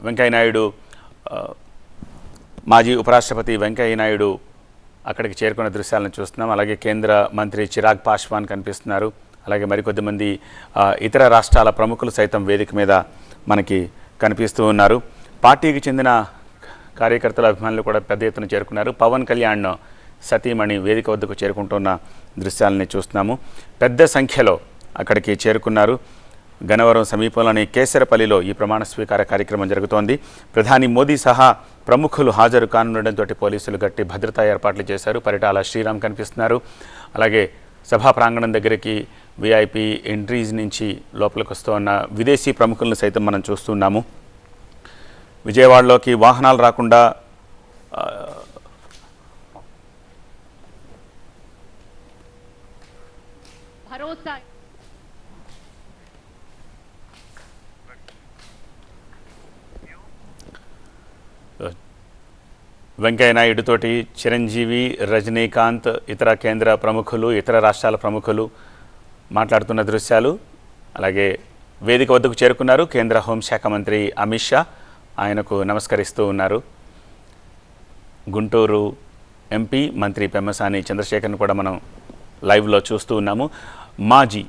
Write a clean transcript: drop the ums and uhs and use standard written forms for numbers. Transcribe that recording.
వెంకయ్యనాయుడు మాజీ ఉపరాష్ట్రపతి వెంకయ్యనాయుడు అక్కడికి చేరుకున్న దృశ్యాలను చూస్తున్నాం. అలాగే కేంద్ర మంత్రి చిరాగ్ పాస్వాన్ కనిపిస్తున్నారు. అలాగే మరికొద్ది మంది ఇతర రాష్ట్రాల ప్రముఖులు సైతం వేదిక మీద మనకి కనిపిస్తూ ఉన్నారు. పార్టీకి చెందిన కార్యకర్తల అభిమానులు కూడా పెద్ద ఎత్తున చేరుకున్నారు. పవన్ కళ్యాణ్ సతీమణి వేదిక వద్దకు చేరుకుంటున్న దృశ్యాలని చూస్తున్నాము. పెద్ద సంఖ్యలో అక్కడికి చేరుకున్నారు. గన్నవరం సమీపంలోని కేసరపల్లిలో ఈ ప్రమాణ స్వీకార కార్యక్రమం జరుగుతోంది. ప్రధాని మోదీ సహా ప్రముఖులు హాజరు కానుండడంతో పోలీసులు గట్టి భద్రతా ఏర్పాట్లు చేశారు. పరిటాల శ్రీరామ్ కనిపిస్తున్నారు. అలాగే సభా ప్రాంగణం దగ్గరికి విఐపి ఎంట్రీస్ నుంచి లోపలికి వస్తూ ఉన్న విదేశీ ప్రముఖులను సైతం మనం చూస్తున్నాము. విజయవాడలోకి వాహనాలు రాకుండా వెంకయ్యనాయుడు తోటి చిరంజీవి, రజనీకాంత్, ఇతర కేంద్ర ప్రముఖులు, ఇతర రాష్ట్రాల ప్రముఖులు మాట్లాడుతున్న దృశ్యాలు. అలాగే వేదిక వద్దకు చేరుకున్నారు కేంద్ర హోంశాఖ మంత్రి అమిత్ షా. ఆయనకు నమస్కరిస్తూ ఉన్నారు. గుంటూరు ఎంపీ మంత్రి పెమ్మసాని చంద్రశేఖర్ను కూడా మనం లైవ్లో చూస్తూ ఉన్నాము. మాజీ